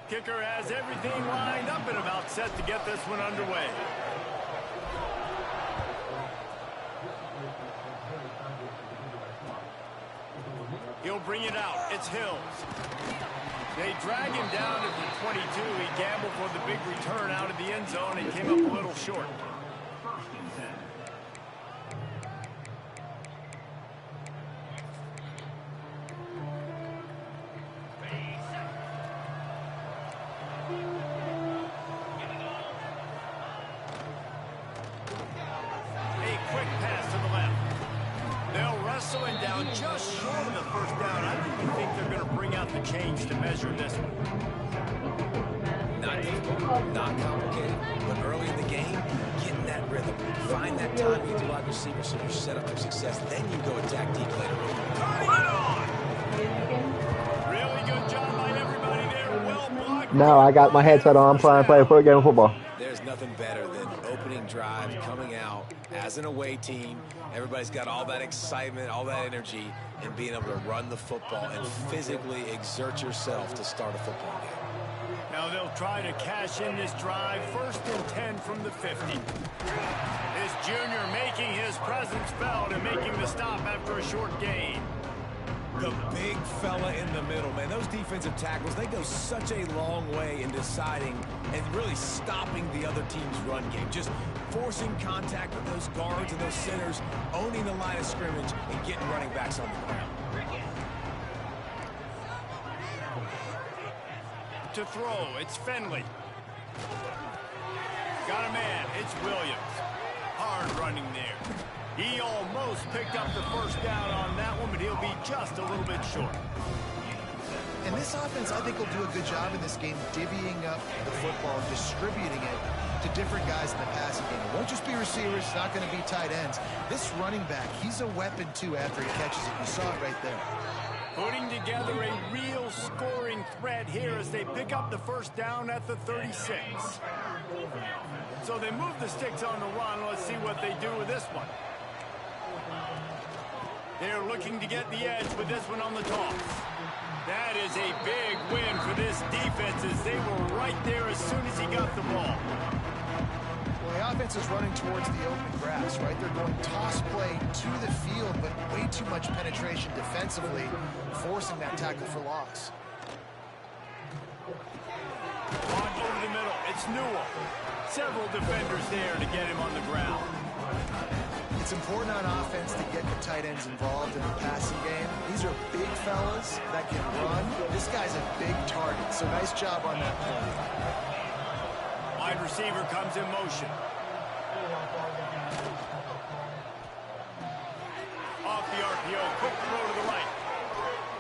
Kicker has everything lined up and about set to get this one underway. He'll bring it out. It's Hills. They drag him down at the 22. He gambled for the big return out of the end zone and came up a little short. Just short of the first down. I don't even think they're going to bring out the chains to measure this one. Not difficult, not complicated, but early in the game, getting that rhythm. Find that time with your wide receiver so you're set up for success. Then you go attack deep later. Turning it on! Really good job by everybody there. Well blocked. Now I got my headset on. I'm trying to play a full game of football. There's nothing better than opening drive, coming out as an away team. Everybody's got all that excitement, all that energy, and being able to run the football and physically exert yourself to start a football game. Now they'll try to cash in this drive. 1st and 10 from the 50. This junior making his presence felt and making the stop after a short gain. The big fella in the middle, man. Those defensive tackles, they go such a long way in deciding and really stopping the other team's run game. Just forcing contact with those guards and those centers, owning the line of scrimmage, and getting running backs on the ground. To throw, it's Finley. Got a man, it's Williams. Hard running there. He almost picked up the first down on that one, but he'll be just a little bit short. And this offense, I think, will do a good job in this game divvying up the football and distributing it to different guys in the passing game. It won't just be receivers. It's not going to be tight ends. This running back, he's a weapon, too, after he catches it. You saw it right there. Putting together a real scoring threat here as they pick up the first down at the 36. So they move the sticks on the run. Let's see what they do with this one. They're looking to get the edge with this one on the toss. That is a big win for this defense as they were right there as soon as he got the ball. Well, the offense is running towards the open grass, right? They're going toss play to the field, but way too much penetration defensively, forcing that tackle for loss. On over the middle, it's Newell. Several defenders there to get him on the ground. It's important on offense to get the tight ends involved in the passing game. These are big fellas that can run. This guy's a big target, so nice job on that play. Wide receiver comes in motion. Off the RPO, quick throw to the right.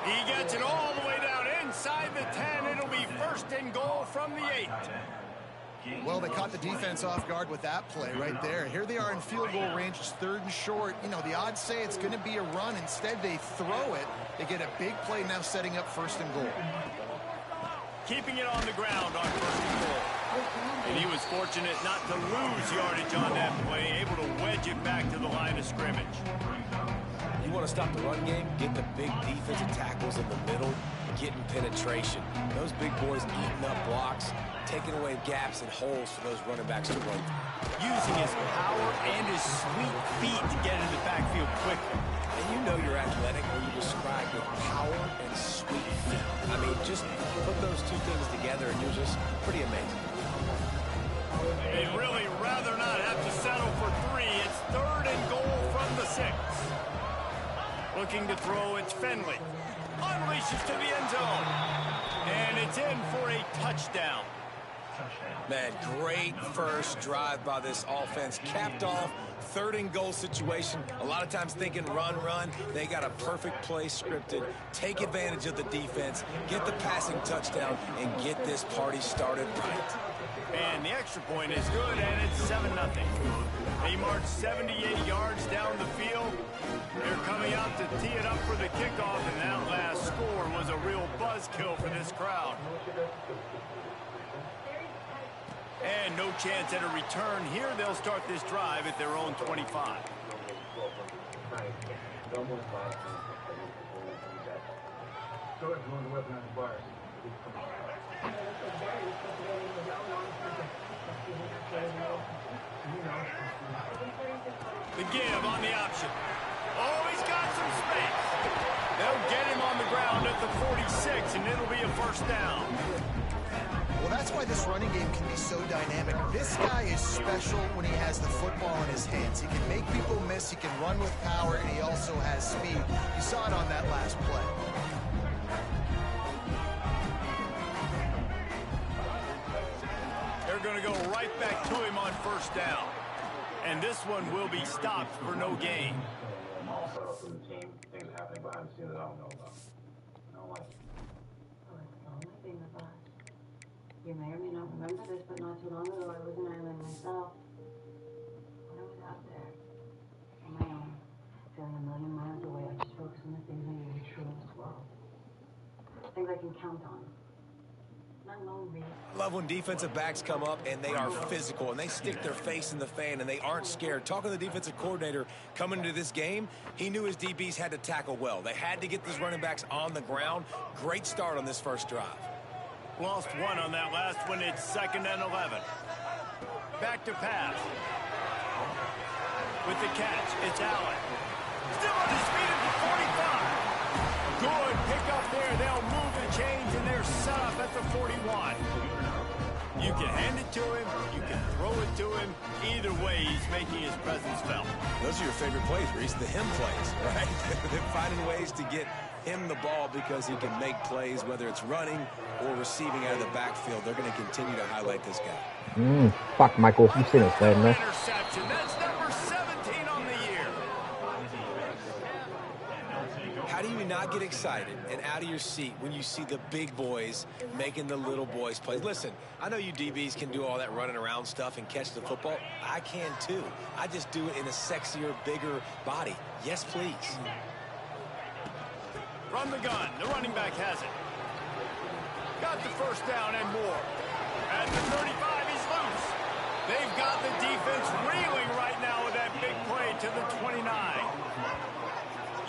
He gets it all the way down inside the 10. It'll be 1st and goal from the 8. Well, they caught the defense off guard with that play right there. Here they are in field goal range. It's 3rd and short. You know, the odds say it's going to be a run. Instead, they throw it. They get a big play now setting up 1st and goal. Keeping it on the ground on 1st and goal. And he was fortunate not to lose yardage on that play, able to wedge it back to the line of scrimmage. You want to stop the run game? Get the big defensive tackles in the middle, getting penetration. Those big boys eating up blocks, taking away gaps and holes for those running backs to run. Using his power and his sweet feet to get into the backfield quickly. And you know you're athletic when you describe with power and sweet feet. I mean, just put those two things together and you're just pretty amazing. They'd really rather not have to settle for 3. It's 3rd and goal from the 6. Looking to throw, it's Finley. Unleashes to the end zone. And it's in for a touchdown. Man, great first drive by this offense. Capped off, 3rd and goal situation. A lot of times thinking run. They got a perfect play scripted. Take advantage of the defense, get the passing touchdown, and get this party started right. And the extra point is good, and it's 7-0. They march 78 yards down the field. They're coming out to tee it up for the kickoff, and that last score was a real buzzkill for this crowd. And no chance at a return here. They'll start this drive at their own 25. The give on the option. Oh, he's got some space. They'll get him on the ground at the 46, and it'll be a first down. Well, that's why this running game can be so dynamic. This guy is special when he has the football in his hands. He can make people miss, he can run with power, and he also has speed. You saw it on that last play. They're going to go right back to him on first down. And this one will be stopped for no gain. Also, from the team, things happening behind the scenes that I don't know about. I don't like it. Oh, it's the only thing with us. You may or may not remember this, but not too long ago, I was in Ireland myself. When I was out there, on my own, feeling a million miles away, I just focused on the things I knew were true in this world. Things I can count on. Not lone read. I love when defensive backs come up and they are physical and they stick their face in the fan and they aren't scared. Talking to the defensive coordinator coming into this game, he knew his DBs had to tackle well. They had to get these running backs on the ground. Great start on this first drive. Lost one on that last one. It's 2nd and 11. Back to pass. With the catch, it's Allen. Still on his feet at the 45. Good pick up there. They'll move the chains, and they're set up at the 41. You can hand it to him. You can throw it to him. Either way, he's making his presence felt. Those are your favorite plays, Reese, the him plays, right? They're finding ways to get him the ball because he can make plays, whether it's running or receiving out of the backfield. They're going to continue to highlight this guy. Fuck, Michael. You've seen us bad enough. Interception. That's number 17 on the year. How do you not get excited and out of your seat when you see the big boys making the little boys play? Listen, I know you DBs can do all that running around stuff and catch the football. I can too. I just do it in a sexier, bigger body. Yes, please. From the gun, the running back has it. Got the first down and more. At the 35, he's loose. They've got the defense reeling right now with that big play to the 29.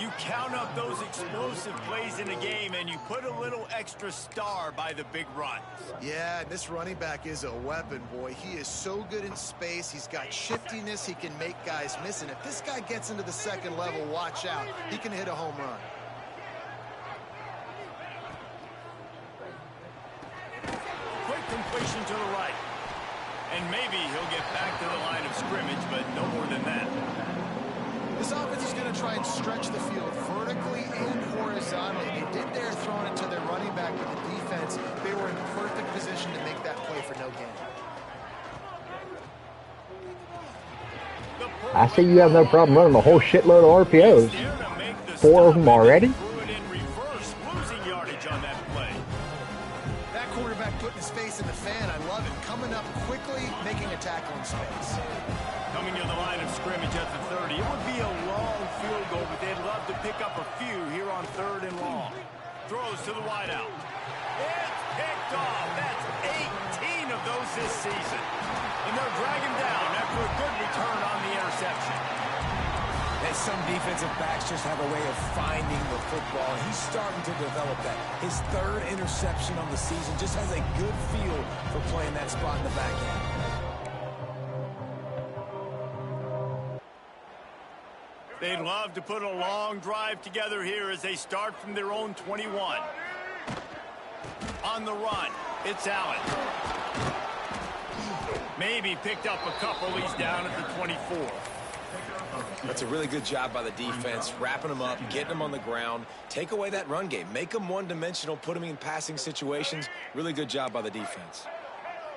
You count up those explosive plays in a game, and you put a little extra star by the big runs. Yeah, this running back is a weapon, boy. He is so good in space. He's got shiftiness. He can make guys miss. And if this guy gets into the second level, watch out. He can hit a home run. Quick completion to the right. And maybe he'll get back to the line of scrimmage, but no more than that. This offense is going to try and stretch the field vertically and horizontally. They did their throwing it to their running back with the defense. They were in perfect position to make that play for no gain. I see you have no problem running a whole shitload of RPOs. 4 of them already? Losing yardage on that play. That quarterback putting his face in the fan, I love it. Coming up quickly, making a tackle in space. Coming to the line of scrimmage at the 30. It would be a long field goal, but they'd love to pick up a few here on 3rd and long. Throws to the wideout. It's picked off. That's 18 of those this season. And they'll drag him down after a good return on the interception. And some defensive backs just have a way of finding the football. He's starting to develop that. His 3rd interception on the season just has a good feel for playing that spot in the back end. They'd love to put a long drive together here as they start from their own 21. On the run, it's Allen. Maybe picked up a couple. He's down at the 24. That's a really good job by the defense, wrapping them up, getting them on the ground. Take away that run game. Make them one-dimensional, put them in passing situations. Really good job by the defense.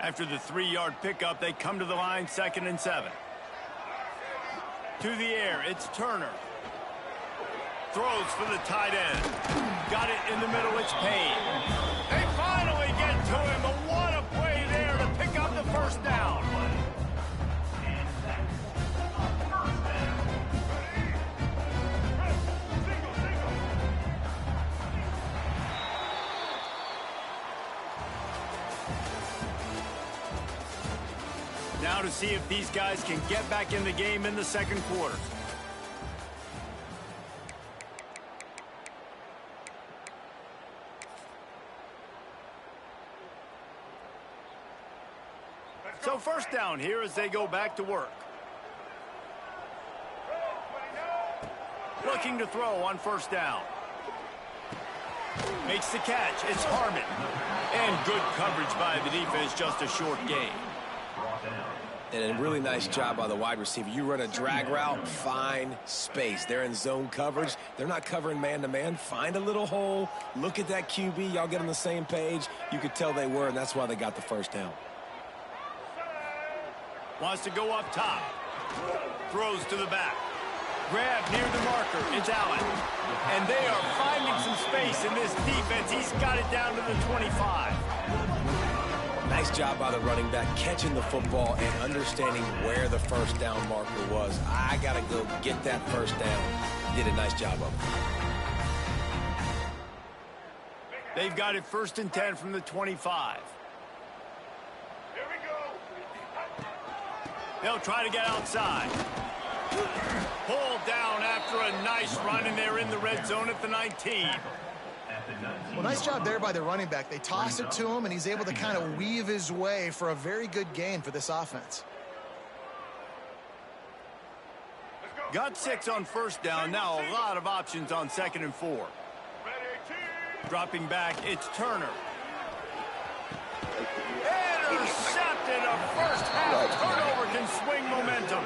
After the 3-yard pickup, they come to the line, 2nd and 7. To the air, it's Turner. Throws for the tight end. Got it in the middle, it's Payne. They finally get to him, but what a play there to pick up the first down. Now to see if these guys can get back in the game in the second quarter. So first down here as they go back to work. Looking to throw on first down. Makes the catch. It's Harmon. And good coverage by the defense, just a short gain. And a really nice job by the wide receiver. You run a drag route, find space. They're in zone coverage. They're not covering man-to-man. Find a little hole. Look at that QB. Y'all get on the same page. You could tell they were, and that's why they got the first down. Wants to go up top. Throws to the back. Grab near the marker. It's Allen. And they are finding some space in this defense. He's got it down to the 25. Nice job by the running back catching the football and understanding where the first down marker was. I got to go get that first down. Did a nice job of it. They've got it 1st and 10 from the 25. They'll try to get outside. Pulled down after a nice run, and they're in the red zone at the 19. Well, nice job there by the running back. They toss it to him, and he's able to kind of weave his way for a very good gain for this offense. Got 6 on first down. Now a lot of options on 2nd and 4. Dropping back, it's Turner. Intercepted. A first-half turnover can swing momentum.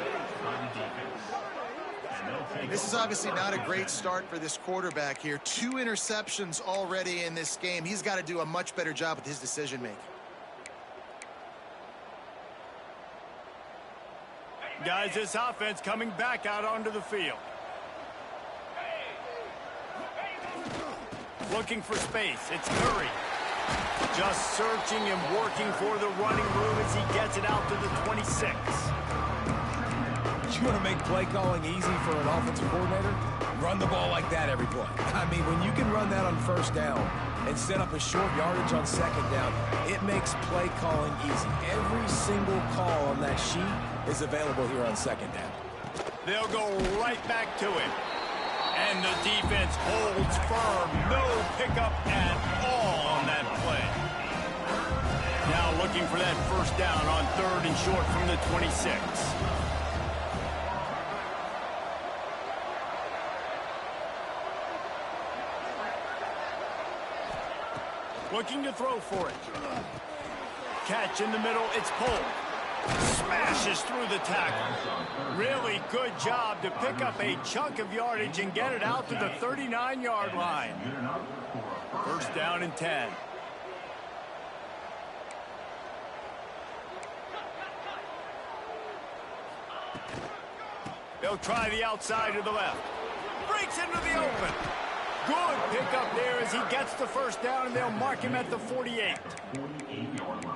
This is obviously not a great start for this quarterback here. 2 interceptions already in this game. He's got to do a much better job with his decision-making. Guys, this offense coming back out onto the field. Looking for space. It's Curry. Just searching and working for the running room as he gets it out to the 26. You want to make play calling easy for an offensive coordinator? Run the ball like that every play. I mean, when you can run that on first down and set up a short yardage on second down, it makes play calling easy. Every single call on that sheet is available here on second down. They'll go right back to him. And the defense holds firm. No pickup at all on that play. Now looking for that first down on 3rd and short from the 26. Looking to throw for it. Catch in the middle. It's Polk. Smashes through the tackle. Really good job to pick up a chunk of yardage and get it out to the 39-yard line. First down and 10. They'll try the outside to the left. Breaks into the open. Good pickup there as he gets the first down, and they'll mark him at the 48.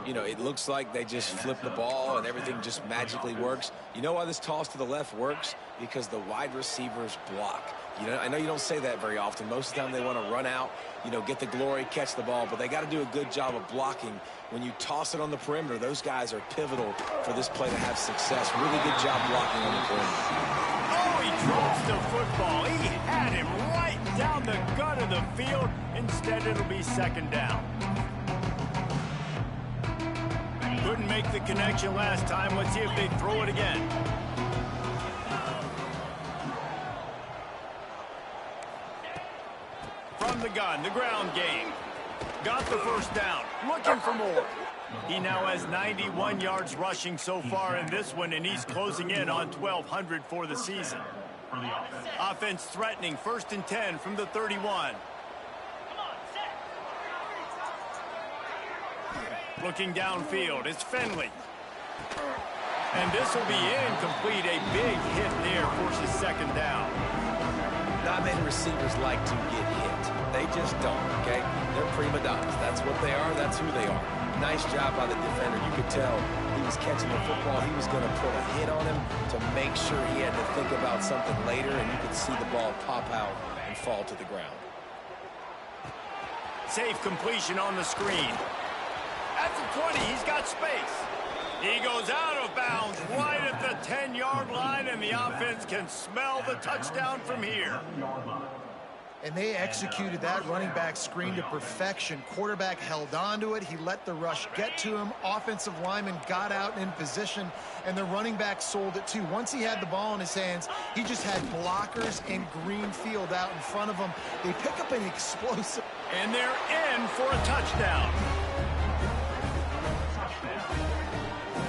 You know, it looks like they just flip the ball and everything just magically works. You know why this toss to the left works? Because the wide receivers block. You know, I know you don't say that very often. Most of the time they want to run out, you know, get the glory, catch the ball, but they got to do a good job of blocking. When you toss it on the perimeter, those guys are pivotal for this play to have success. Really good job blocking on the perimeter. Oh, he drops the football. He had him right down the gut of the field. Instead, it'll be second down. Couldn't make the connection last time. Let's see if they throw it again. From the gun, the ground game. Got the first down. Looking for more. He now has 91 yards rushing so far in this one, and he's closing in on 1,200 for the season. Offense threatening. 1st and 10 from the 31. Looking downfield, it's Finley. And this will be incomplete. A big hit there forces second down. Not many receivers like to get hit. They just don't, okay? They're prima donnas. That's what they are. That's who they are. Nice job by the defender. You could tell he was catching the football. He was going to put a hit on him to make sure he had to think about something later, and you could see the ball pop out and fall to the ground. Safe completion on the screen. At the 20, he's got space. He goes out of bounds right at the 10-yard line, and the offense can smell the touchdown from here. And they executed that running back screen to perfection. Quarterback held on to it. He let the rush get to him. Offensive lineman got out in position, and the running back sold it too. Once he had the ball in his hands, he just had blockers and green field out in front of him. They pick up an explosive. And they're in for a touchdown.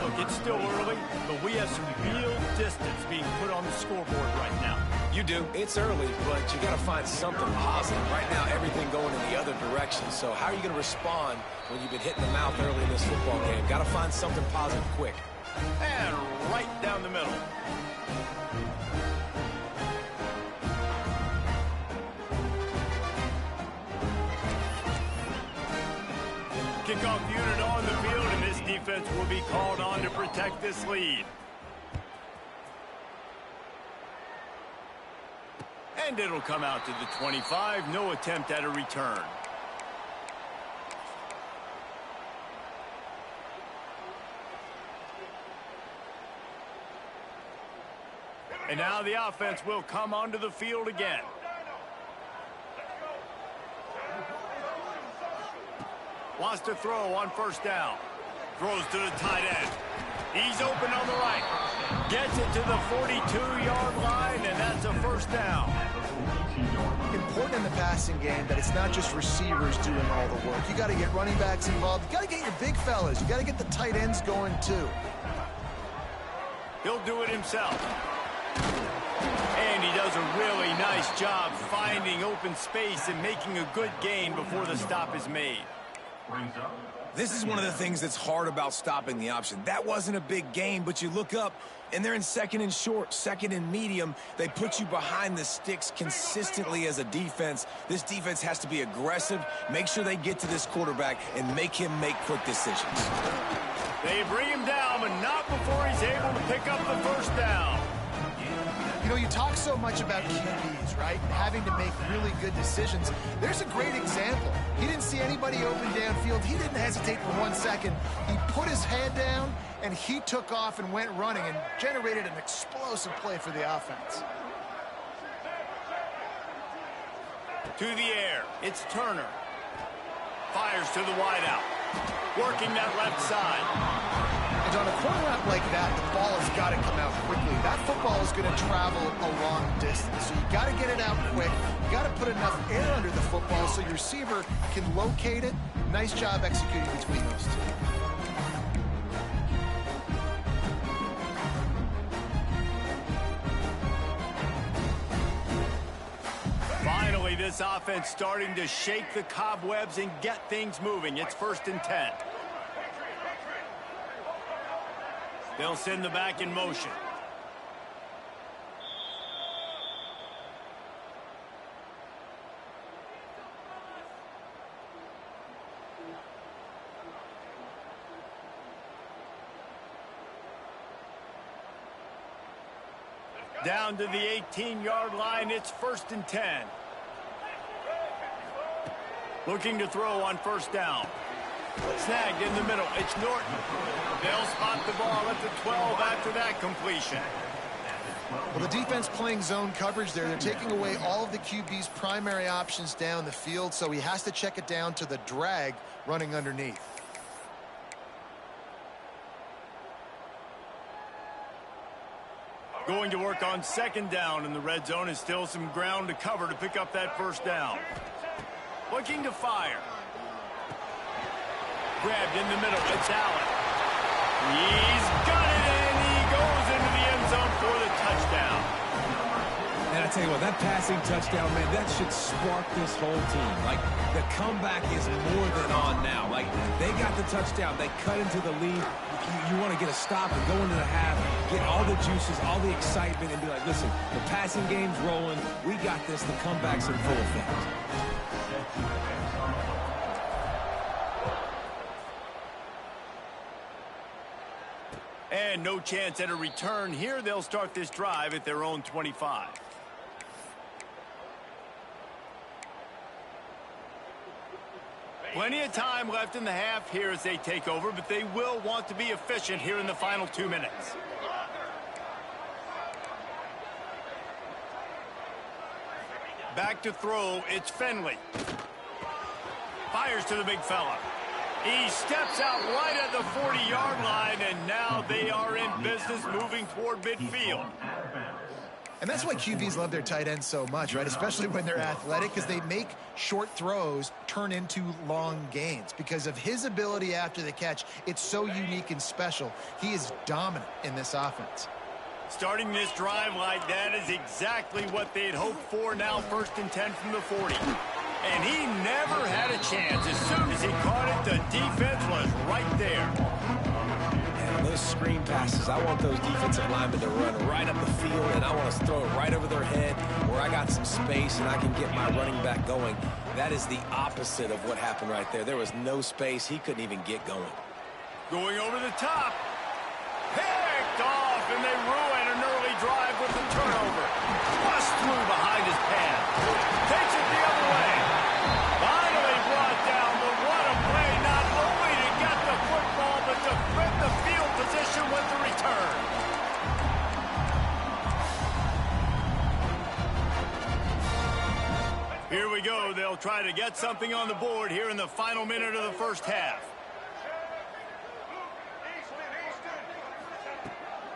Look, it's still early, but we have some real distance being put on the scoreboard right now. You do. It's early, but you got to find something positive. Right now, everything going in the other direction. So how are you going to respond when you've been hit in the mouth early in this football game? Got to find something positive quick. And right down the middle. Kickoff unit on the field, and this defense will be called on to protect this lead. And it'll come out to the 25. No attempt at a return. And now the offense will come onto the field again. Wants to throw on first down. Throws to the tight end. He's open on the right. Gets it to the 42-yard line, and that's a first down. Important in the passing game that it's not just receivers doing all the work. You got to get running backs involved. You got to get your big fellas. You got to get the tight ends going too. He'll do it himself. And he does a really nice job finding open space and making a good gain before the stop is made. This is one of the things that's hard about stopping the option. That wasn't a big gain, but you look up, and they're in second and short, second and medium. They put you behind the sticks consistently as a defense. This defense has to be aggressive, make sure they get to this quarterback, and make him make quick decisions. They bring him down, but not before he's able to pick up the first down. You know, you talk so much about QBs, right? Having to make really good decisions. There's a great example. He didn't see anybody open downfield. He didn't hesitate for 1 second. He put his head down, and he took off and went running and generated an explosive play for the offense. To the air, it's Turner. Fires to the wideout. Working that left side. And on a corner route like that, the ball has got to come out quickly. That football is going to travel a long distance. So you got to get it out quick. You got to put enough air under the football so your receiver can locate it. Nice job executing between those two. Finally, this offense starting to shake the cobwebs and get things moving. It's 1st and 10. They'll send the back in motion. Down to the 18-yard line, it's 1st and 10. Looking to throw on first down. Snagged in the middle. It's Norton. They'll spot the ball at the 12 after that completion. Well, the defense playing zone coverage there. They're taking away all of the QB's primary options down the field, so he has to check it down to the drag running underneath. Going to work on 2nd down in the red zone, and still some ground to cover to pick up that first down. Looking to fire. Grabbed in the middle. It's Allen. He's got it, and he goes into the end zone for the touchdown. And I tell you what, that passing touchdown, man, that should spark this whole team. Like, the comeback is more than on now. Like, they got the touchdown. They cut into the lead. You want to get a stop and go into the half, get all the juices, all the excitement, and be like, listen, the passing game's rolling. We got this. The comeback's in full effect. And no chance at a return here. They'll start this drive at their own 25. Plenty of time left in the half here as they take over, but they will want to be efficient here in the final 2 minutes. Back to throw, it's Finley. Fires to the big fella. He steps out right at the 40-yard line, and now they are in business moving toward midfield. And that's why QBs love their tight ends so much, right? Especially when they're athletic, because they make short throws turn into long gains. Because of his ability after the catch, it's so unique and special. He is dominant in this offense. Starting this drive like that is exactly what they'd hoped for. Now 1st and 10 from the 40. And he never had a chance. As soon as he caught it, the defense was right there. And those screen passes, I want those defensive linemen to run right up the field, and I want to throw it right over their head where I got some space and I can get my running back going. That is the opposite of what happened right there. There was no space. He couldn't even get going. Going over the top. Picked off, and they ruin an early drive with the turnover. Bust through behind his pad. Takes it the other way. Finally brought down, but what a play. Not only to get the football, but to flip the field position with the return. Here we go. They'll try to get something on the board here in the final minute of the first half.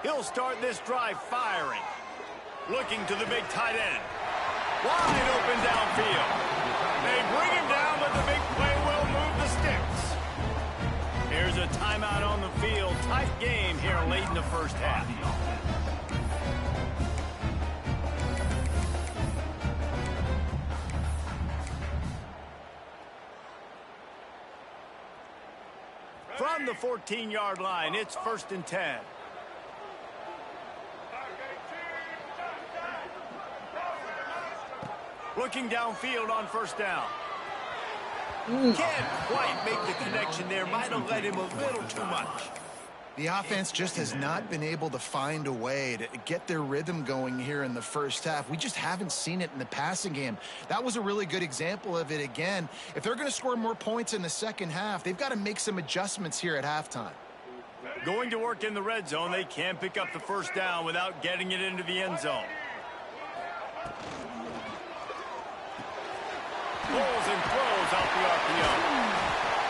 He'll start this drive firing. Looking to the big tight end. Wide open downfield. They bring him down, but the big play will move the sticks. Here's a timeout on the field. Tight game here late in the first half. From the 14-yard line, it's 1st and 10. Looking downfield on 1st down. Can't quite make the connection there. Might have led him a little too much. The offense just has not been able to find a way to get their rhythm going here in the first half. We just haven't seen it in the passing game. That was a really good example of it again. If they're going to score more points in the second half, they've got to make some adjustments here at halftime. Going to work in the red zone. They can't pick up the 1st down without getting it into the end zone. Pulls and throws out the RPO.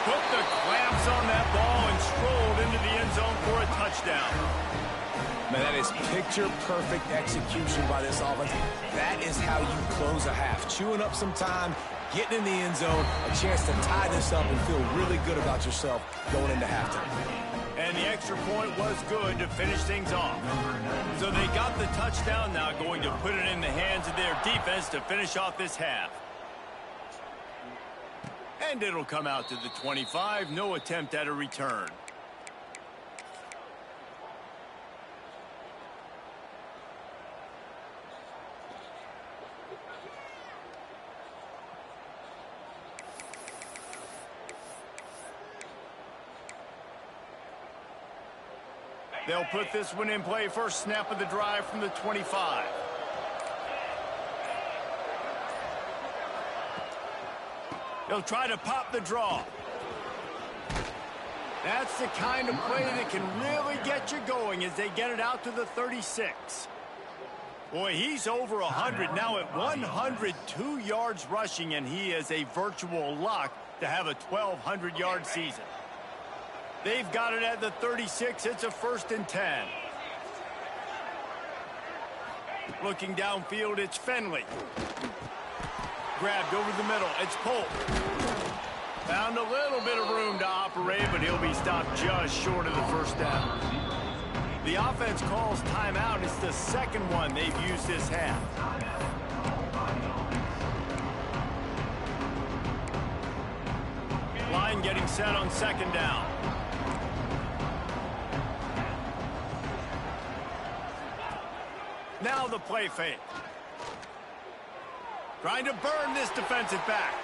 Put the clamps on that ball and strolled into the end zone for a touchdown. Man, that is picture-perfect execution by this offense. That is how you close a half. Chewing up some time, getting in the end zone, a chance to tie this up and feel really good about yourself going into halftime. And the extra point was good to finish things off. So they got the touchdown, now going to put it in the hands of their defense to finish off this half. And it'll come out to the 25. No attempt at a return. They'll put this one in play. First snap of the drive from the 25. They'll try to pop the draw. That's the kind of play that can really get you going as they get it out to the 36. Boy, he's over 100 now at 102 yards rushing, and he is a virtual lock to have a 1,200-yard season. They've got it at the 36. It's a 1st and 10. Looking downfield, it's Finley. Grabbed over the middle. It's Polk. Found a little bit of room to operate, but he'll be stopped just short of the 1st down. The offense calls timeout. It's the second one they've used this half. Line getting set on 2nd down. Now the play fake. Trying to burn this defensive back.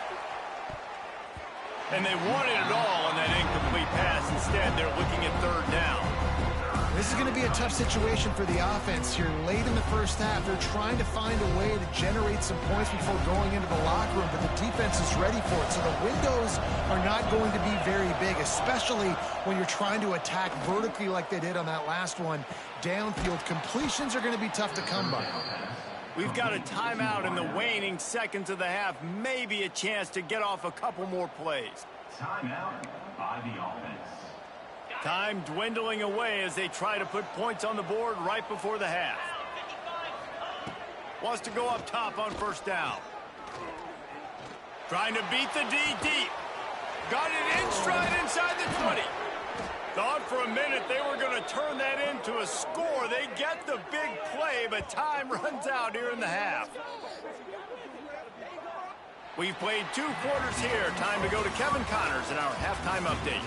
And they wanted it all on that incomplete pass. Instead, they're looking at 3rd down. This is going to be a tough situation for the offense here late in the first half. They're trying to find a way to generate some points before going into the locker room, but the defense is ready for it. So the windows are not going to be very big, especially when you're trying to attack vertically like they did on that last one. Downfield completions are going to be tough to come by. We've got a timeout in the waning seconds of the half. Maybe a chance to get off a couple more plays. Timeout by the offense. Time dwindling away as they try to put points on the board right before the half. Wants to go up top on first down. Trying to beat the D deep. Got it in stride inside the 20. Thought for a minute they were going to turn that into a score. They get the big play, but time runs out here in the half. We've played 2 quarters here. Time to go to Kevin Connors in our halftime update.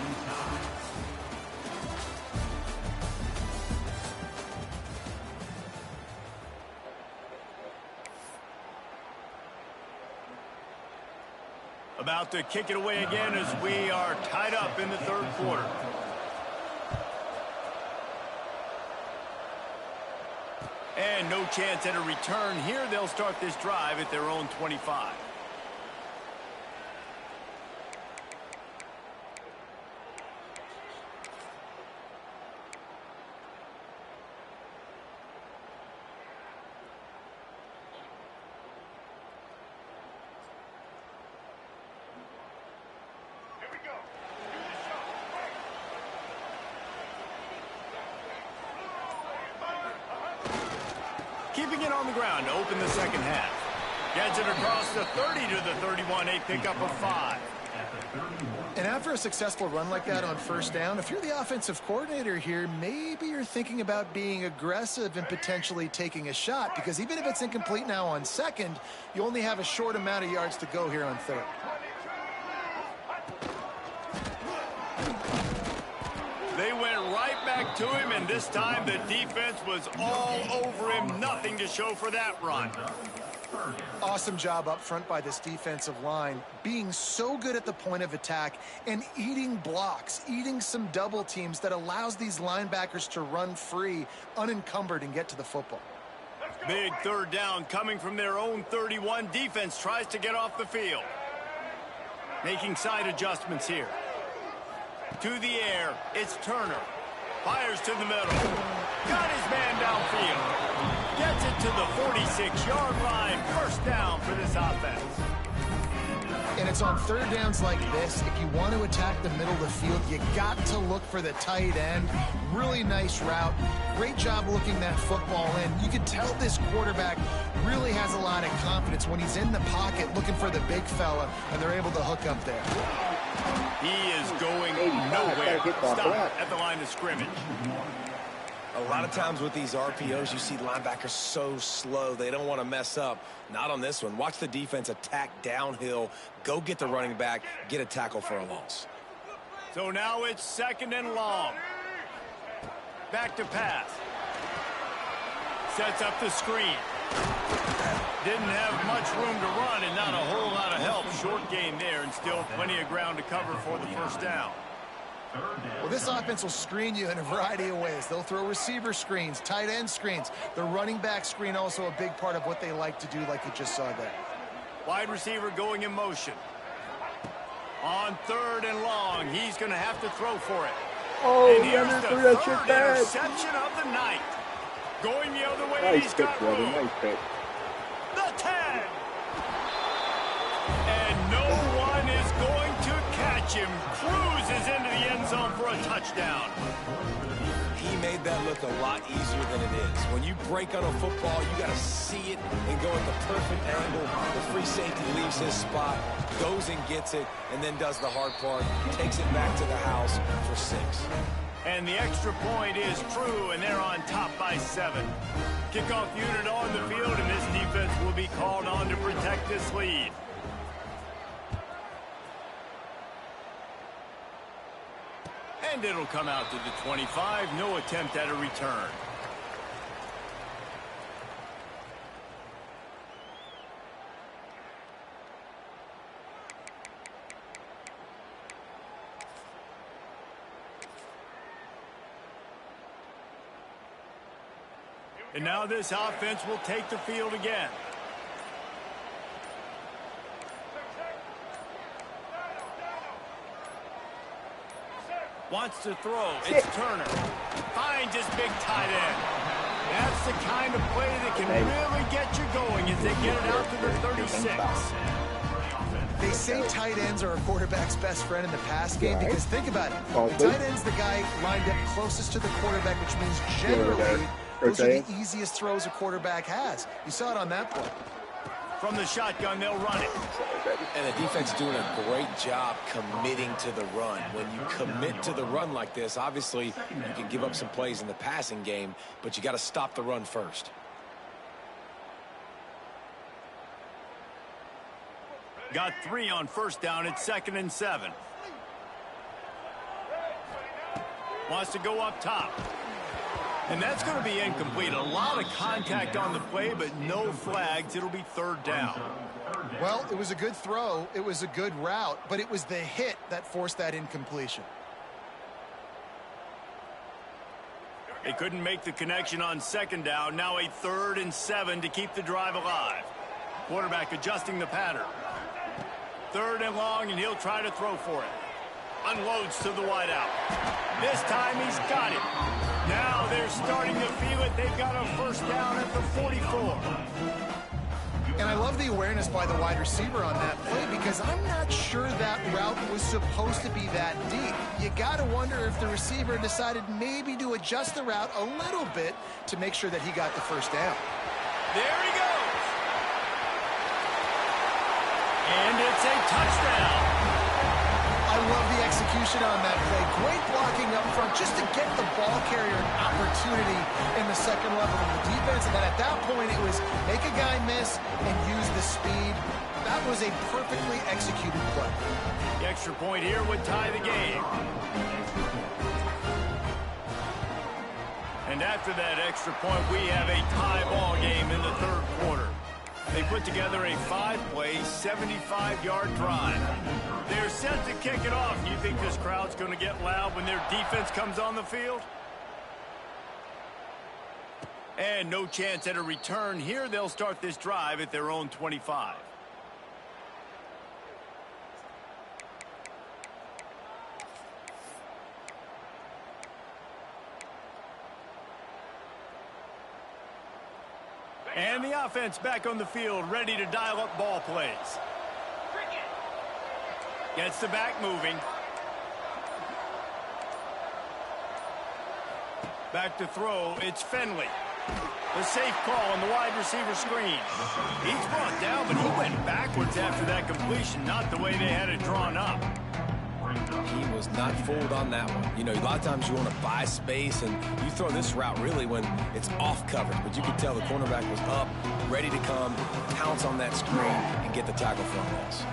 About to kick it away again as we are tied up in the third quarter. And no chance at a return here. They'll start this drive at their own 25. Keeping it on the ground to open the second half. Gets it across the 30 to the 31, a pickup of 5. And after a successful run like that on first down, if you're the offensive coordinator here, maybe you're thinking about being aggressive and potentially taking a shot, because even if it's incomplete now on second, you only have a short amount of yards to go here on third. They went right back to him, and this time the defense was all over him. Nothing to show for that run. Awesome job up front by this defensive line, being so good at the point of attack and eating blocks, eating some double teams that allows these linebackers to run free, unencumbered, and get to the football. Big third down coming from their own 31. Defense tries to get off the field. Making side adjustments here. To the air, it's Turner. Fires to the middle. Got his man downfield. Gets it to the 46-yard line. First down for this offense. And it's on third downs like this. If you want to attack the middle of the field, you got to look for the tight end. Really nice route. Great job looking that football in. You can tell this quarterback really has a lot of confidence when he's in the pocket looking for the big fella, and they're able to hook up there. He is going nowhere. Stop at the line of scrimmage. A lot of times with these RPOs, you see linebackers so slow, they don't want to mess up. Not on this one. Watch the defense attack downhill, go get the running back, get a tackle for a loss. So now it's second and long. Back to pass. Sets up the screen. Didn't have much room to run and not a whole lot of help. Short gain there and still plenty of ground to cover for the first down. Well, this offense will screen you in a variety of ways. They'll throw receiver screens, tight end screens. The running back screen also a big part of what they like to do, like you just saw there. Wide receiver going in motion. On third and long, he's going to have to throw for it. Oh, and here's the third interception of the night. Going the other way, Nice he's pick, got brother. room. Nice pick. The 10. And no one is going to catch him. Cruises into the end zone for a touchdown. He made that look a lot easier than it is. When you break on a football, you got to see it and go at the perfect angle. The free safety leaves his spot, goes and gets it, and then does the hard part, takes it back to the house for 6. And the extra point is true, and they're on top by 7. Kickoff unit on the field, and this defense will be called on to protect this lead. And it'll come out to the 25. No attempt at a return. And now this offense will take the field again. Wants to throw. It's Turner. Finds his big tight end. That's the kind of play that can really get you going as they get it out to the 36. They say tight ends are a quarterback's best friend in the pass game because think about it. The tight end's the guy lined up closest to the quarterback, which means generally those are the easiest throws a quarterback has. You saw it on that play. From the shotgun, they'll run it. And the defense doing a great job committing to the run. When you commit to the run like this, obviously you can give up some plays in the passing game, but you got to stop the run first. Got 3 on first down. It's 2nd and 7. Wants to go up top. And that's going to be incomplete. A lot of contact on the play, but no flags. It'll be 3rd down. Well, it was a good throw. It was a good route, but it was the hit that forced that incompletion. They couldn't make the connection on 2nd down. Now a 3rd and 7 to keep the drive alive. Quarterback adjusting the pattern. 3rd and long, and he'll try to throw for it. Unloads to the wideout. This time he's got it. Now they're starting to feel it. They've got a 1st down at the 44. And I love the awareness by the wide receiver on that play because I'm not sure that route was supposed to be that deep. You got to wonder if the receiver decided maybe to adjust the route a little bit to make sure that he got the 1st down. There he goes. And it's a touchdown. I love the execution on that play. Great blocking up front just to get the ball carrier an opportunity in the 2nd level of the defense. And then at that point, it was make a guy miss and use the speed. That was a perfectly executed play. The extra point here would tie the game. And after that extra point, we have a tie ball game in the 3rd quarter. They put together a 5-play, 75-yard drive. They're set to kick it off. You think this crowd's going to get loud when their defense comes on the field? And no chance at a return here. They'll start this drive at their own 25. And the offense back on the field, ready to dial up ball plays. Gets the back moving. Back to throw, it's Finley. The safe call on the wide receiver screen. He's brought down, but he went backwards after that completion, not the way they had it drawn up. He was not fooled on that one. You know, a lot of times you want to buy space, and you throw this route really when it's off coverage. But you could tell the cornerback was up, ready to come, pounce on that screen, and get the tackle from us.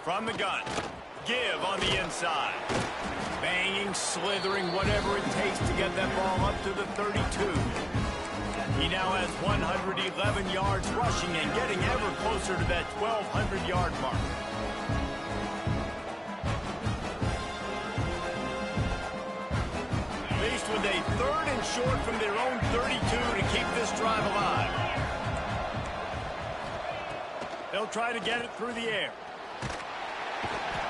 From the gun, give on the inside. Banging, slithering, whatever it takes to get that ball up to the 32. He now has 111 yards rushing and getting ever closer to that 1,200-yard mark. Faced with a 3rd and short from their own 32 to keep this drive alive. They'll try to get it through the air.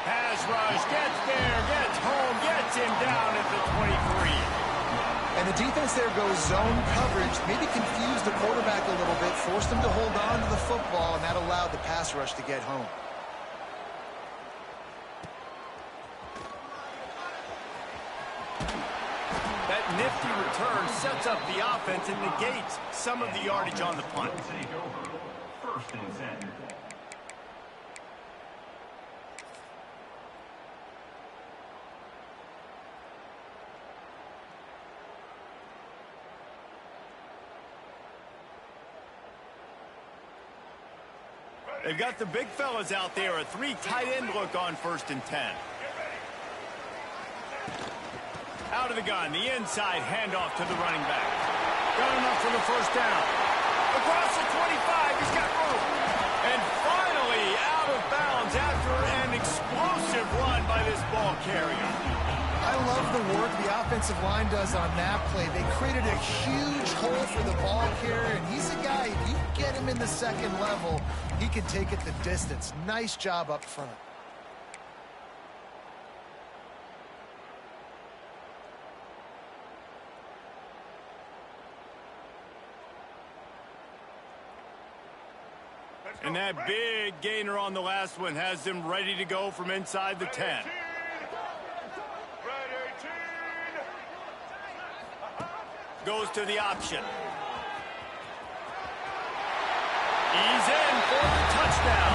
Pass rush, gets there, gets home, gets him down at the 23. And the defense there goes zone coverage, maybe confused the quarterback a little bit, forced him to hold on to the football, and that allowed the pass rush to get home. That nifty return sets up the offense and negates some of the yardage on the punt. Take over. 1st and 10. They've got the big fellas out there. A 3 tight end look on 1st and 10. Out of the gun, the inside handoff to the running back. Got enough for the 1st down. Across the 25, he's got room. And finally out of bounds after an explosive run by this ball carrier. I love the work the offensive line does on that play. They created a huge hole for the ball carrier, and he's a guy, if you get him in the second level, he can take it the distance. Nice job up front. And that big gainer on the last one has them ready to go from inside the 10. Goes to the option. He's in for the touchdown.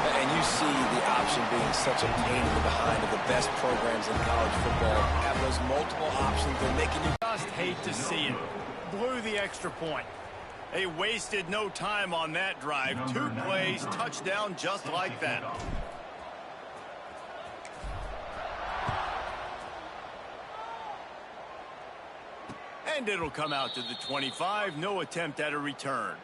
And you see the option being such a pain in the behind of the best programs in college football. Have those multiple options, they're making you Just hate to see it. Blew the extra point. They wasted no time on that drive. 2 plays, touchdown just like that. And it'll come out to the 25. No attempt at a return.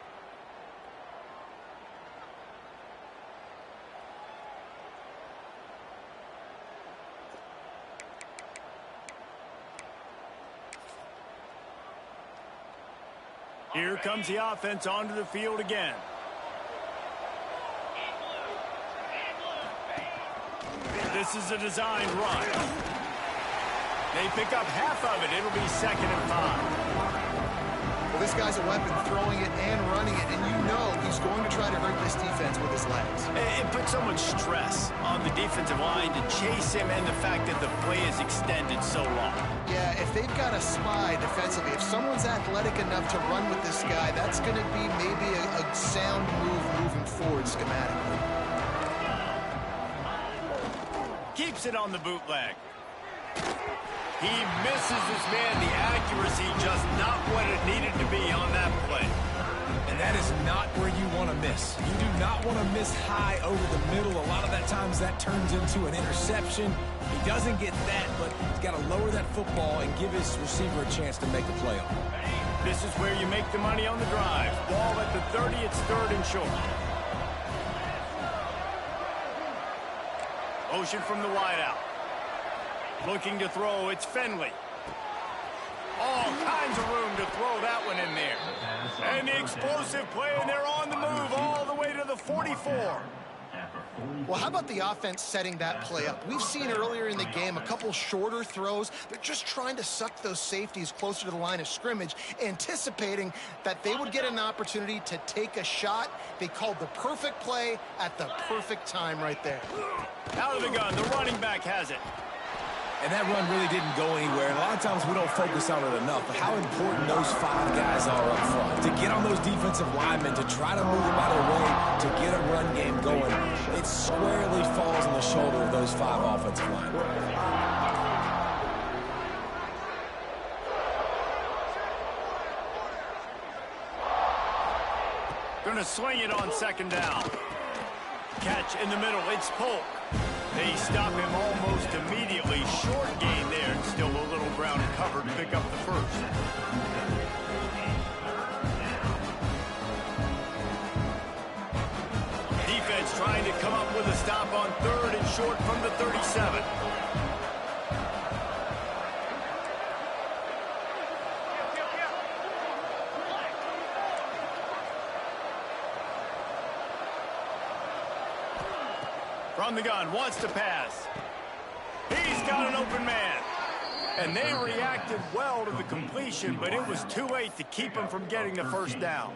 Here comes the offense onto the field again. This is a designed run. They pick up half of it. It'll be 2nd and 5. Well, this guy's a weapon, throwing it and running it, and you know he's going to try to hurt this defense with his legs. It puts so much stress on the defensive line to chase him, and the fact that the play is extended so long. Yeah, if they've got a spy defensively, if someone's athletic enough to run with this guy, that's going to be maybe a sound move moving forward schematically. Keeps it on the bootleg. He misses his man. The accuracy just not what it needed to be on that play. And that is not where you want to miss. You do not want to miss high over the middle. A lot of that times that turns into an interception. He doesn't get that, but he's got to lower that football and give his receiver a chance to make the play on it. This is where you make the money on the drive. Ball at the 30, it's 3rd and short. Motion from the wideout. Looking to throw, it's Finley. All kinds of room to throw that one in there. And the explosive play, and they're on the move all the way to the 44. Well, how about the offense setting that play up? We've seen earlier in the game a couple shorter throws. They're just trying to suck those safeties closer to the line of scrimmage, anticipating that they would get an opportunity to take a shot. They called the perfect play at the perfect time right there. Out of the gun, the running back has it. And that run really didn't go anywhere. And a lot of times we don't focus on it enough, but how important those 5 guys are up front. To get on those defensive linemen, to try to move them out of the way, to get a run game going, it squarely falls on the shoulder of those 5 offensive linemen. Gonna swing it on 2nd down. Catch in the middle, it's Polk. They stop him almost immediately. Short gain there, and still a little ground covered to pick up the 1st. Defense trying to come up with a stop on 3rd and short from the 37. From the gun, wants to pass. He's got an open man. And they reacted well to the completion, but it was too late to keep him from getting the 1st down.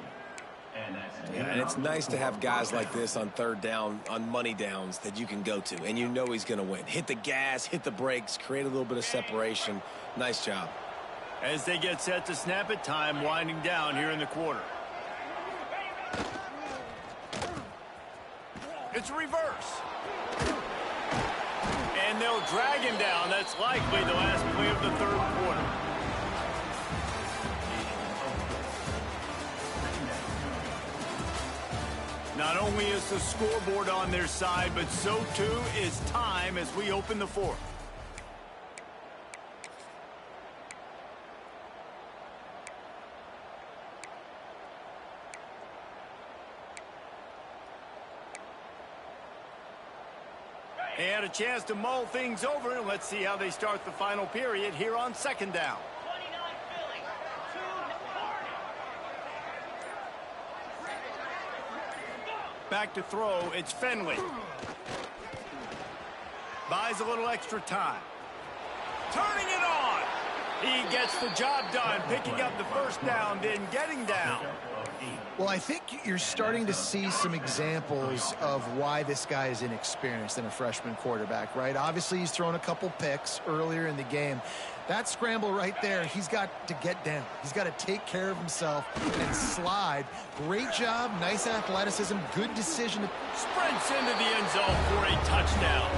Yeah, and it's nice to have guys like this on 3rd down, on money downs that you can go to, and you know he's going to win. Hit the gas, hit the brakes, create a little bit of separation. Nice job. As they get set to snap it, time winding down here in the quarter. It's reverse. And they'll drag him down. That's likely the last play of the 3rd quarter. Not only is the scoreboard on their side, but so too is time as we open the 4th. And a chance to mull things over. And let's see how they start the final period here on second down. Back to throw, it's Finley. Buys a little extra time. Turning it on. He gets the job done, picking up the first down, then getting down. Well, I think you're starting to see some examples of why this guy is inexperienced in a freshman quarterback, right? Obviously, he's thrown a couple picks earlier in the game. That scramble right there, he's got to get down. He's got to take care of himself and slide. Great job, nice athleticism, good decision. Sprints into the end zone for a touchdown.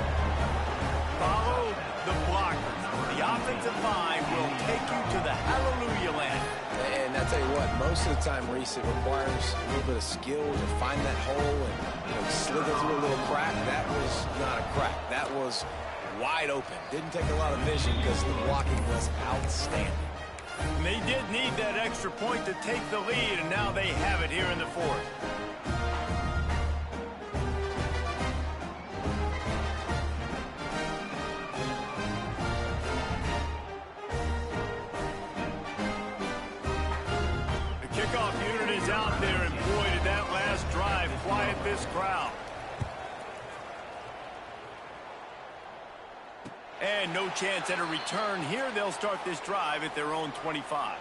Follow the blockers. The offensive line will take you to the hallelujah land. And I tell you what, most of the time, Reese, it requires a little bit of skill to find that hole and slither through a little crack. That was not a crack. That was wide open. Didn't take a lot of vision because the blocking was outstanding. And they did need that extra point to take the lead, and now they have it here in the fourth. Out there, and boy, did that last drive quiet this crowd. And no chance at a return here. They'll start this drive at their own 25.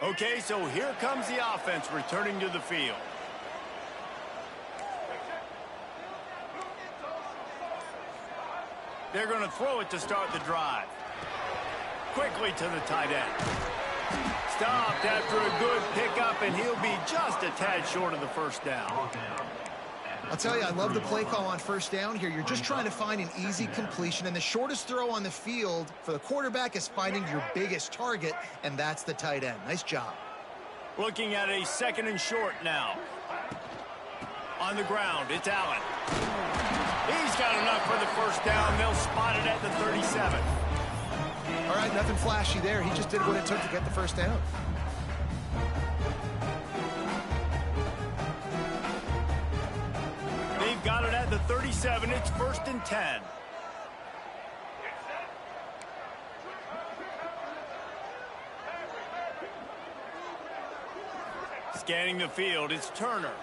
Okay, so here comes the offense returning to the field. They're going to throw it to start the drive. Quickly to the tight end. Stopped after a good pickup, and he'll be just a tad short of the first down. I'll tell you, I love the play call on first down here. You're just trying to find an easy completion, and the shortest throw on the field for the quarterback is finding your biggest target, and that's the tight end. Nice job. Looking at a second and short now. On the ground, it's Allen. He's got enough for the first down. They'll spot it at the 37. All right, nothing flashy there. He just did what it took to get the first down. They've got it at the 37. It's 1st and 10. Scanning the field, it's Turner.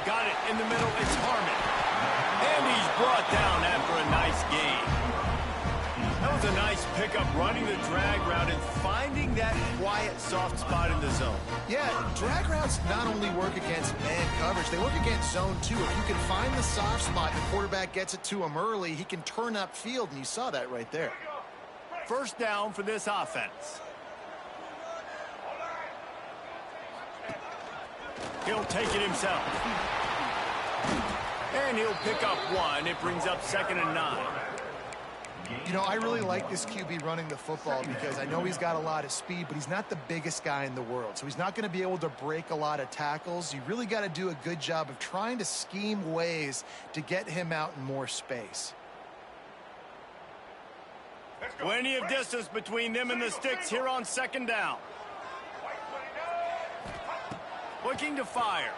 Got it in the middle, it's Harmon. And he's brought down after a nice gain. That was a nice pickup, running the drag route and finding that quiet, soft spot in the zone. Yeah, drag routes not only work against man coverage, they work against zone too. If you can find the soft spot and the quarterback gets it to him early, he can turn upfield, and you saw that right there. First down for this offense. He'll take it himself. And he'll pick up one. It brings up 2nd and 9. You know, I really like this QB running the football because I know he's got a lot of speed, but he's not the biggest guy in the world. So he's not going to be able to break a lot of tackles. You really got to do a good job of trying to scheme ways to get him out in more space. Plenty of distance between them and the sticks here on 2nd down. Looking to fire.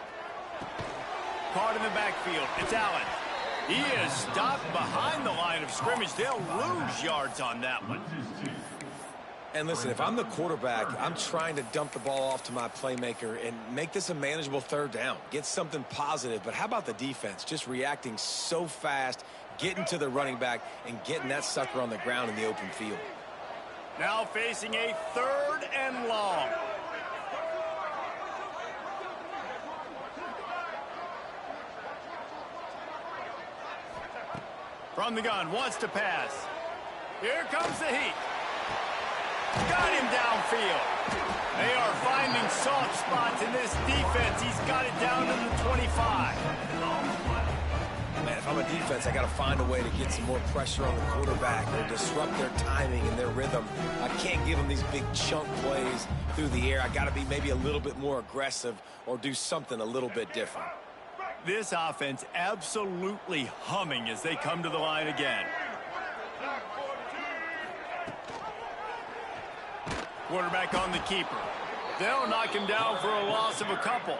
Caught in the backfield. It's Allen. He is stopped behind the line of scrimmage. They'll lose yards on that one. And listen, if I'm the quarterback, I'm trying to dump the ball off to my playmaker and make this a manageable 3rd down. Get something positive. But how about the defense? Just reacting so fast, getting to the running back, and getting that sucker on the ground in the open field. Now facing a 3rd and long. From the gun, wants to pass. Here comes the heat. Got him downfield. They are finding soft spots in this defense. He's got it down to the 25. Man, if I'm a defense, I got to find a way to get some more pressure on the quarterback or disrupt their timing and their rhythm. I can't give them these big chunk plays through the air. I got to be maybe a little bit more aggressive or do something a little bit different. This offense absolutely humming as they come to the line again. Quarterback on the keeper. They'll knock him down for a loss of a couple.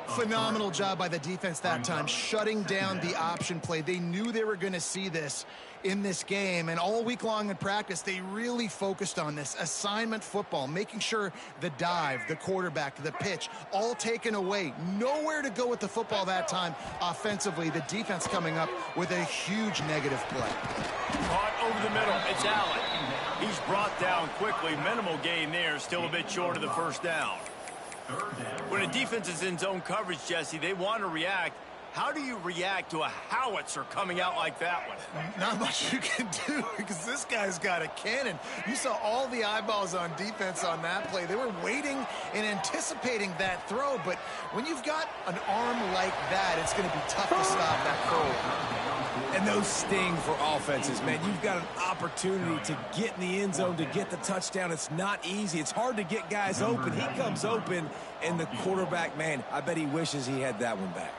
Phenomenal job by the defense that time, shutting down the option play. They knew they were going to see this in this game, and all week long in practice, they really focused on this assignment football, making sure the dive, the quarterback, the pitch, all taken away. Nowhere to go with the football that time offensively. The defense coming up with a huge negative play. Caught over the middle. It's Allen. He's brought down quickly. Minimal gain there. Still a bit short of the first down. When a defense is in zone coverage, Jesse, they want to react. How do you react to a howitzer coming out like that one? Not much you can do because this guy's got a cannon. You saw all the eyeballs on defense on that play. They were waiting and anticipating that throw, but when you've got an arm like that, it's going to be tough to stop that throw. And those sting for offenses, man. You've got an opportunity to get in the end zone, to get the touchdown. It's not easy. It's hard to get guys open. He comes open, and the quarterback, man, I bet he wishes he had that one back.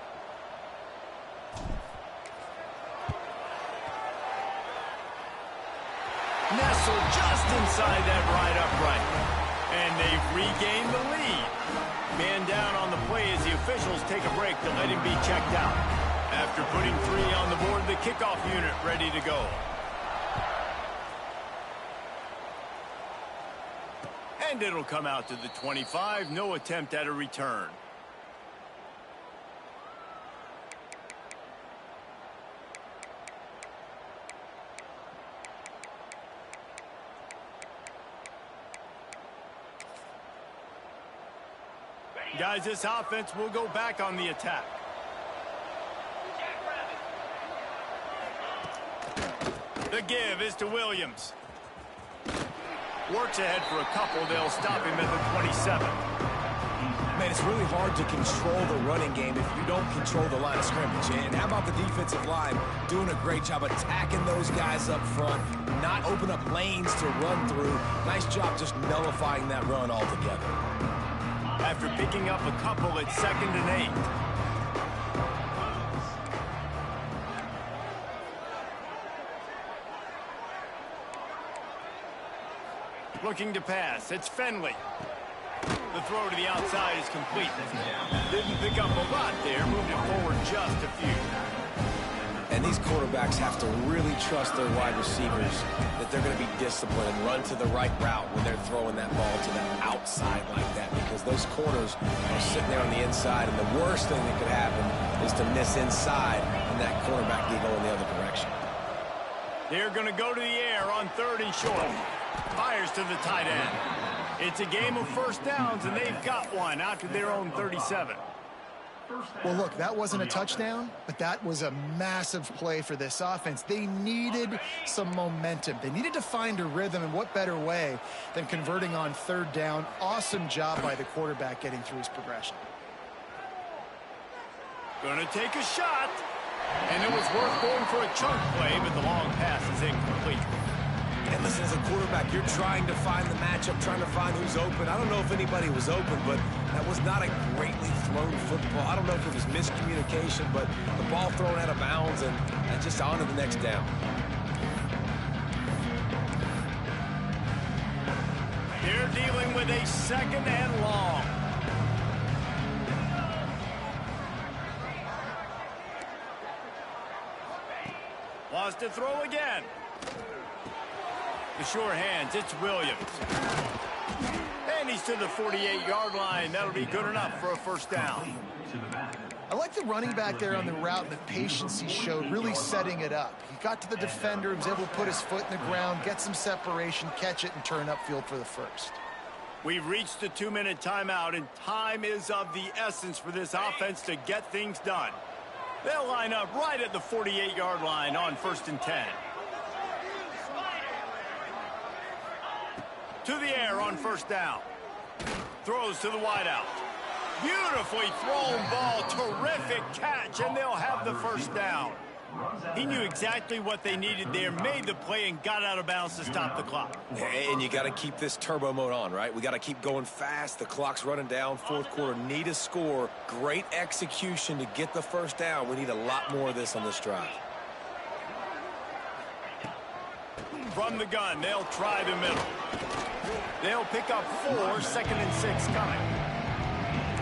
Nestled just inside that right upright. And they've regained the lead. Man down on the play as the officials take a break to let him be checked out. After putting 3 on the board, the kickoff unit ready to go. And it'll come out to the 25. No attempt at a return. Guys, this offense will go back on the attack. The give is to Williams. Works ahead for a couple. They'll stop him at the 27. Man, it's really hard to control the running game if you don't control the line of scrimmage. And how about the defensive line doing a great job attacking those guys up front, not open up lanes to run through. Nice job just nullifying that run altogether. After picking up a couple, it's 2nd and 8. Looking to pass. It's Finley. The throw to the outside is complete. Didn't pick up a lot there. Moved it forward just a few. And these quarterbacks have to really trust their wide receivers that they're going to be disciplined and run to the right route when they're throwing that ball to the outside like that, because those corners are sitting there on the inside, and the worst thing that could happen is to miss inside and that quarterback get going the other direction. They're going to go to the air on 3rd and short. Fires to the tight end. It's a game of first downs, and they've got one out to their own 37. Well, look, that wasn't a touchdown, but that was a massive play for this offense. They needed some momentum. They needed to find a rhythm, and what better way than converting on 3rd down. Awesome job by the quarterback getting through his progression. Going to take a shot, and it was worth going for a chunk play, but the long pass is incomplete. And listen, as a quarterback, you're trying to find the matchup, trying to find who's open. I don't know if anybody was open, but that was not a greatly thrown football. I don't know if it was miscommunication, but the ball thrown out of bounds and just on to the next down. They're dealing with a 2nd and long. Wants to throw again. The sure hands, it's Williams. And he's to the 48-yard line. That'll be good enough for a first down. I like the running back there on the route and the patience he showed, really setting it up. He got to the defender, he was able to put his foot in the ground, get some separation, catch it, and turn upfield for the first. We've reached the 2-minute timeout, and time is of the essence for this offense to get things done. They'll line up right at the 48-yard line on 1st and 10. To the air on 1st down. Throws to the wideout. Beautifully thrown ball. Terrific catch, and they'll have the first down. He knew exactly what they needed there, made the play, and got out of bounds to stop the clock. And you got to keep this turbo mode on, right? We got to keep going fast. The clock's running down. 4th quarter, need a score. Great execution to get the first down. We need a lot more of this on this drive. From the gun, they'll try the middle. They'll pick up 4, 2nd and 6 coming.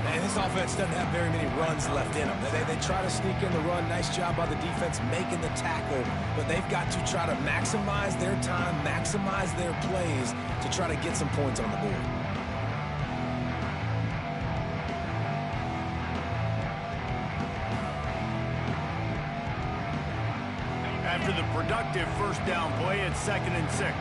And this offense doesn't have very many runs left in them. They try to sneak in the run. Nice job by the defense making the tackle. But they've got to try to maximize their time, maximize their plays to try to get some points on the board. After the productive first down play, it's 2nd and 6.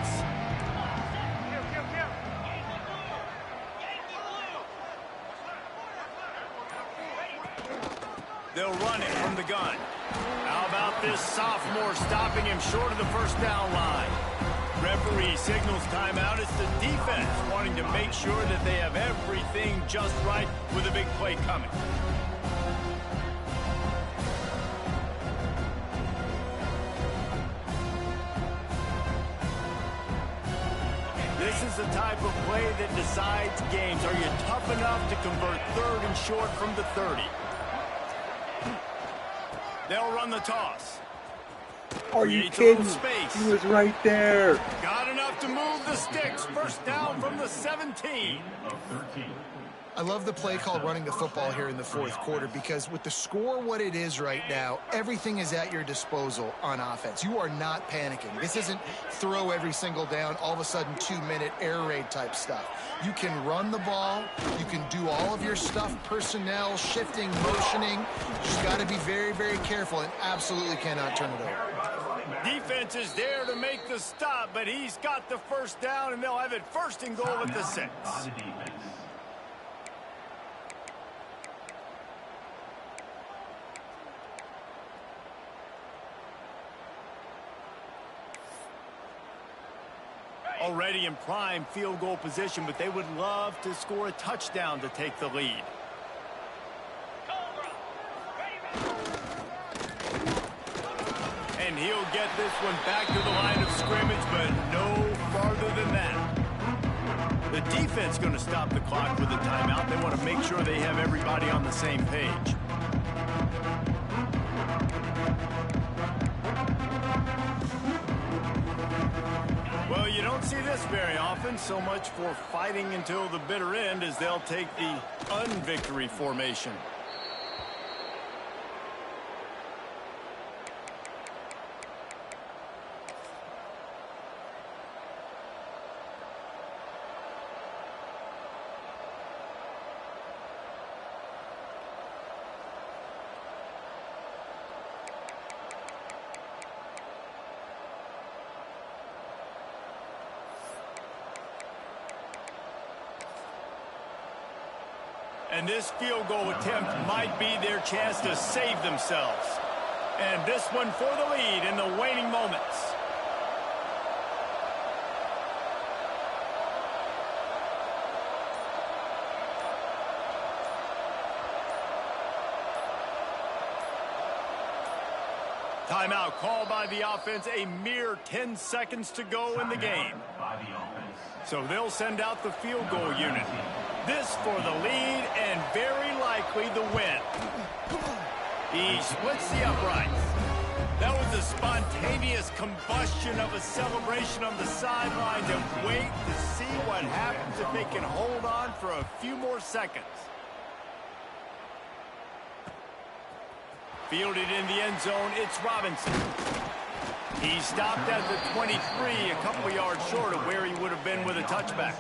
They'll run it from the gun. How about this sophomore stopping him short of the first down line? Referee signals timeout. It's the defense wanting to make sure that they have everything just right with a big play coming. This is the type of play that decides games. Are you tough enough to convert 3rd and short from the 30? They'll run the toss. Are you kidding? He was right there. Got enough to move the sticks. First down from the 17. I love the play called running the football here in the 4th quarter because with the score what it is right now, everything is at your disposal on offense. You are not panicking. This isn't throw every single down, all of a sudden 2-minute air raid type stuff. You can run the ball. You can do all of your stuff, personnel, shifting, motioning. You just got to be very, very careful and absolutely cannot turn it over. Defense is there to make the stop, but he's got the first down, and they'll have it 1st and goal at the 6. Already in prime field goal position, but they would love to score a touchdown to take the lead. And he'll get this one back to the line of scrimmage, but no farther than that. The defense going to stop the clock with a timeout. They want to make sure they have everybody on the same page. Well, you don't see this very often. So much for fighting until the bitter end as they'll take the unvictory formation. And this field goal attempt might be their chance to save themselves. And this one for the lead in the waning moments. Timeout called by the offense. A mere 10 seconds to go in the game. So they'll send out the field goal unit. This for the lead and very likely the win. He splits the uprights. That was a spontaneous combustion of a celebration on the sidelines, and wait to see what happens if they can hold on for a few more seconds. Fielded in the end zone, it's Robinson. He stopped at the 23, a couple yards short of where he would have been with a touchback.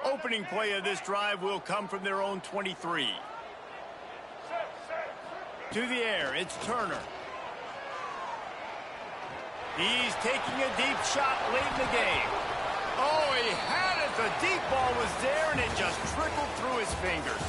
Opening play of this drive will come from their own 23. To the air, it's Turner. He's taking a deep shot late in the game. Oh, he had it. The deep ball was there, and it just trickled through his fingers.